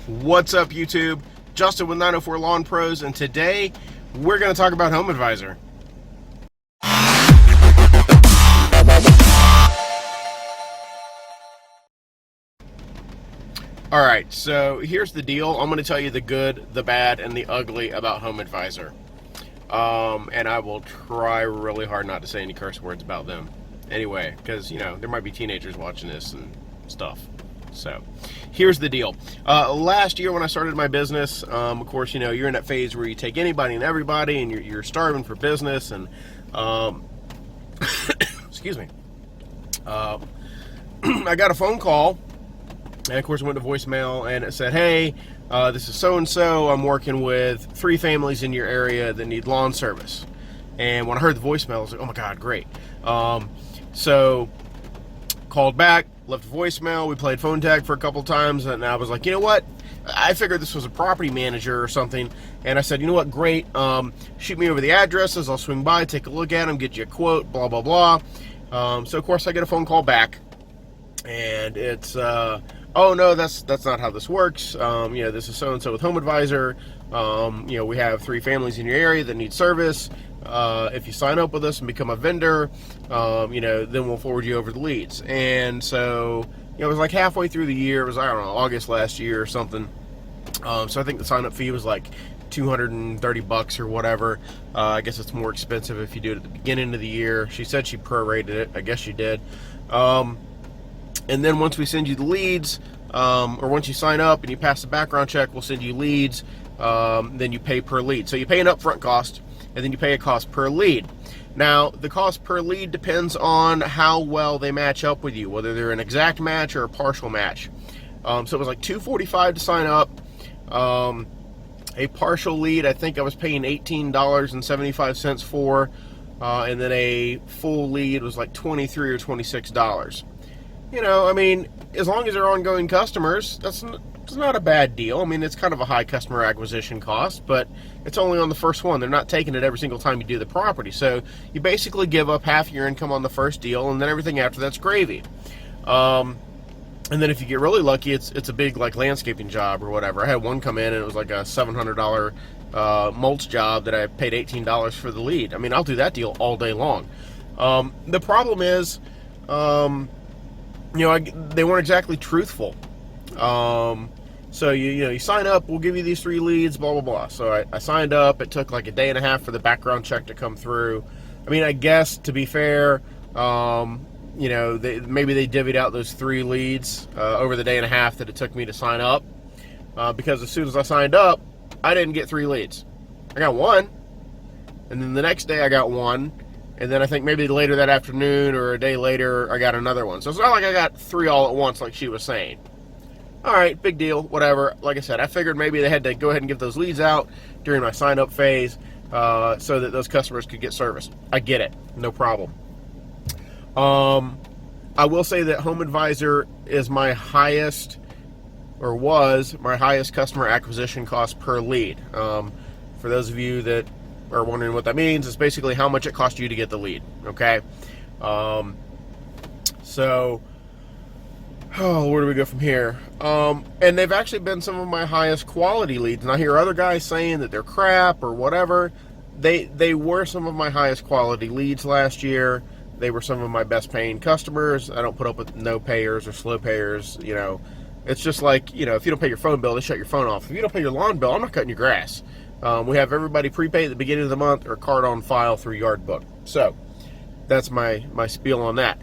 What's up, YouTube? Justin with 904 Lawn Pros, and today we're going to talk about HomeAdvisor. Alright, so here's the deal. I'm going to tell you the good, the bad, and the ugly about HomeAdvisor. And I will try really hard not to say any curse words about them. Anyway, because, there might be teenagers watching this and stuff. So, here's the deal. Last year when I started my business, of course, you're in that phase where you take anybody and everybody, and you're starving for business, and, excuse me. I got a phone call, and of course I went to voicemail, and it said, hey, this is so-and-so. I'm working with 3 families in your area that need lawn service. And when I heard the voicemail, I was like, oh my God, great. So, called back, left a voicemail, we played phone tag for a couple times, and I was like, you know what? I figured this was a property manager or something, and I said, you know what, great, shoot me over the addresses, I'll swing by, take a look at them, get you a quote, blah, blah, blah. So, of course, I get a phone call back, and it's, oh, no, that's not how this works. This is so-and-so with HomeAdvisor. We have 3 families in your area that need service. If you sign up with us and become a vendor, then we'll forward you over the leads. And so, it was like halfway through the year. It was, I don't know, August last year or something. So I think the sign-up fee was like $230 or whatever. I guess it's more expensive if you do it at the beginning of the year. She said she prorated it. I guess she did. And then once we send you the leads, or once you sign up and you pass the background check, we'll send you leads. Then you pay per lead. So you pay an upfront cost, and then you pay a cost per lead. Now, the cost per lead depends on how well they match up with you, whether they're an exact match or a partial match. So it was like $245 to sign up. A partial lead, I think I was paying $18.75 for, and then a full lead was like $23 or $26. As long as they're ongoing customers, it's not a bad deal. It's kind of a high customer acquisition cost, but it's only on the first one. They're not taking it every single time you do the property. So you basically give up half your income on the first deal, and then everything after that's gravy. And then if you get really lucky, it's a big like landscaping job or whatever. I had one come in, and it was like a $700 mulch job that I paid $18 for the lead. I'll do that deal all day long. The problem is, they weren't exactly truthful. So you sign up, we'll give you these 3 leads, blah, blah, blah. So I signed up. It took like a day and a half for the background check to come through. I guess, to be fair, maybe they divvied out those 3 leads over the day and a half that it took me to sign up. Because as soon as I signed up, I didn't get 3 leads. I got 1. And then the next day I got 1. And then I think maybe later that afternoon or a day later, I got another one. So it's not like I got 3 all at once like she was saying. All right, big deal, whatever. Like I said, I figured maybe they had to go ahead and give those leads out during my sign-up phase so that those customers could get service. I get it. No problem. I will say that HomeAdvisor is my highest, or was my highest customer acquisition cost per lead. For those of you that are wondering what that means, it's basically how much it cost you to get the lead, okay? Where do we go from here? And they've actually been some of my highest quality leads. And I hear other guys saying that they're crap or whatever. They were some of my highest quality leads last year. They were some of my best paying customers. I don't put up with no payers or slow payers. It's just like, if you don't pay your phone bill, they shut your phone off. If you don't pay your lawn bill, I'm not cutting your grass. We have everybody prepay at the beginning of the month or card on file through Yardbook. So that's my spiel on that.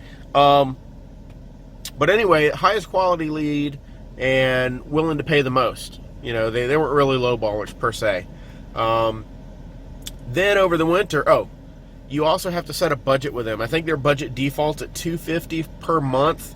But anyway, highest quality lead and willing to pay the most. They weren't really low ballers per se. Then over the winter, you also have to set a budget with them. I think their budget defaults at $250 per month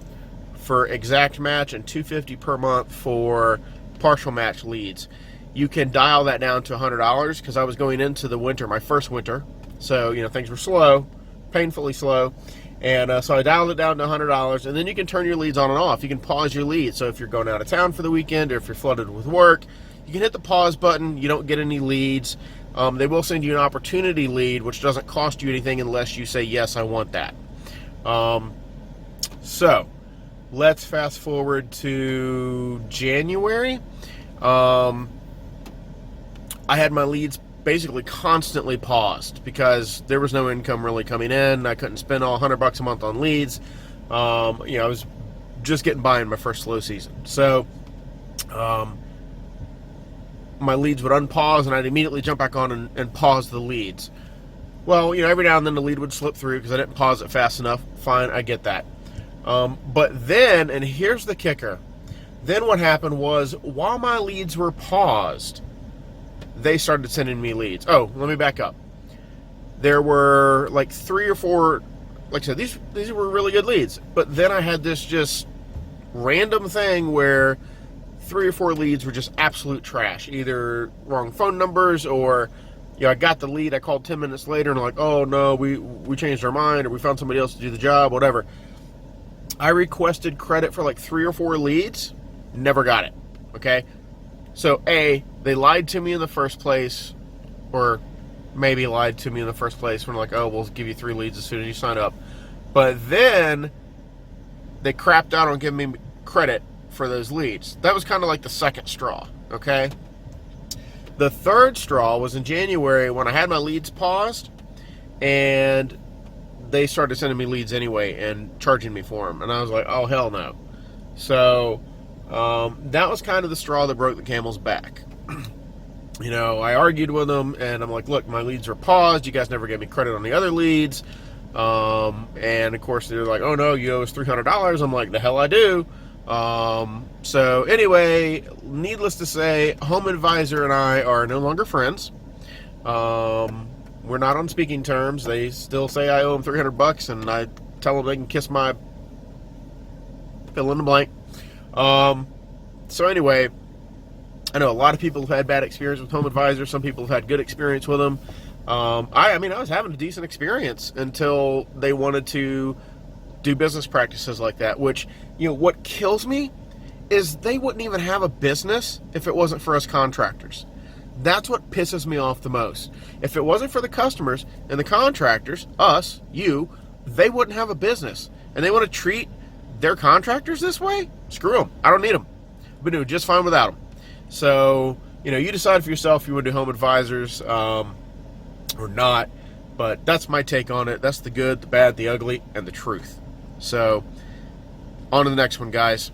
for exact match and $250 per month for partial match leads. You can dial that down to $100 because I was going into the winter, my first winter. So, things were slow, painfully slow. And so I dialed it down to $100, and then you can turn your leads on and off. You can pause your leads. So if you're going out of town for the weekend or if you're flooded with work, you can hit the pause button. You don't get any leads. They will send you an opportunity lead, which doesn't cost you anything unless you say, yes, I want that. So let's fast forward to January. I had my leads basically constantly paused because there was no income really coming in. I couldn't spend all $100 a month on leads. I was just getting by in my first slow season. So my leads would unpause and I'd immediately jump back on and pause the leads. Well, every now and then the lead would slip through because I didn't pause it fast enough. Fine, I get that. But then, and here's the kicker, then what happened was while my leads were paused, they started sending me leads. Oh, let me back up. There were like 3 or 4, like I said, these were really good leads. But then I had this just random thing where 3 or 4 leads were just absolute trash. Either wrong phone numbers or, I got the lead, I called 10 minutes later and I'm like, oh no, we changed our mind or we found somebody else to do the job, whatever. I requested credit for like 3 or 4 leads, never got it, okay? So A, they lied to me in the first place, or maybe lied to me in the first place when like, oh, we'll give you 3 leads as soon as you sign up. But then they crapped out on giving me credit for those leads. That was kind of like the second straw, okay? The third straw was in January when I had my leads paused and they started sending me leads anyway and charging me for them. And I was like, oh, hell no. So that was kind of the straw that broke the camel's back. I argued with them and I'm like, look, my leads are paused. You guys never gave me credit on the other leads. And of course they're like, oh no, you owe us $300. I'm like, the hell I do. So anyway, needless to say, HomeAdvisor and I are no longer friends. We're not on speaking terms. They still say I owe them $300 and I tell them they can kiss my fill in the blank. So anyway, I know a lot of people have had bad experience with HomeAdvisor. Some people have had good experience with them. I was having a decent experience until they wanted to do business practices like that, which, what kills me is they wouldn't even have a business if it wasn't for us contractors. That's what pisses me off the most. If it wasn't for the customers and the contractors, us, you, they wouldn't have a business. And they want to treat their contractors this way? Screw them. I don't need them. I've been doing just fine without them. So, you decide for yourself if you want to do HomeAdvisors or not. But that's my take on it. That's the good, the bad, the ugly, and the truth. So, on to the next one, guys.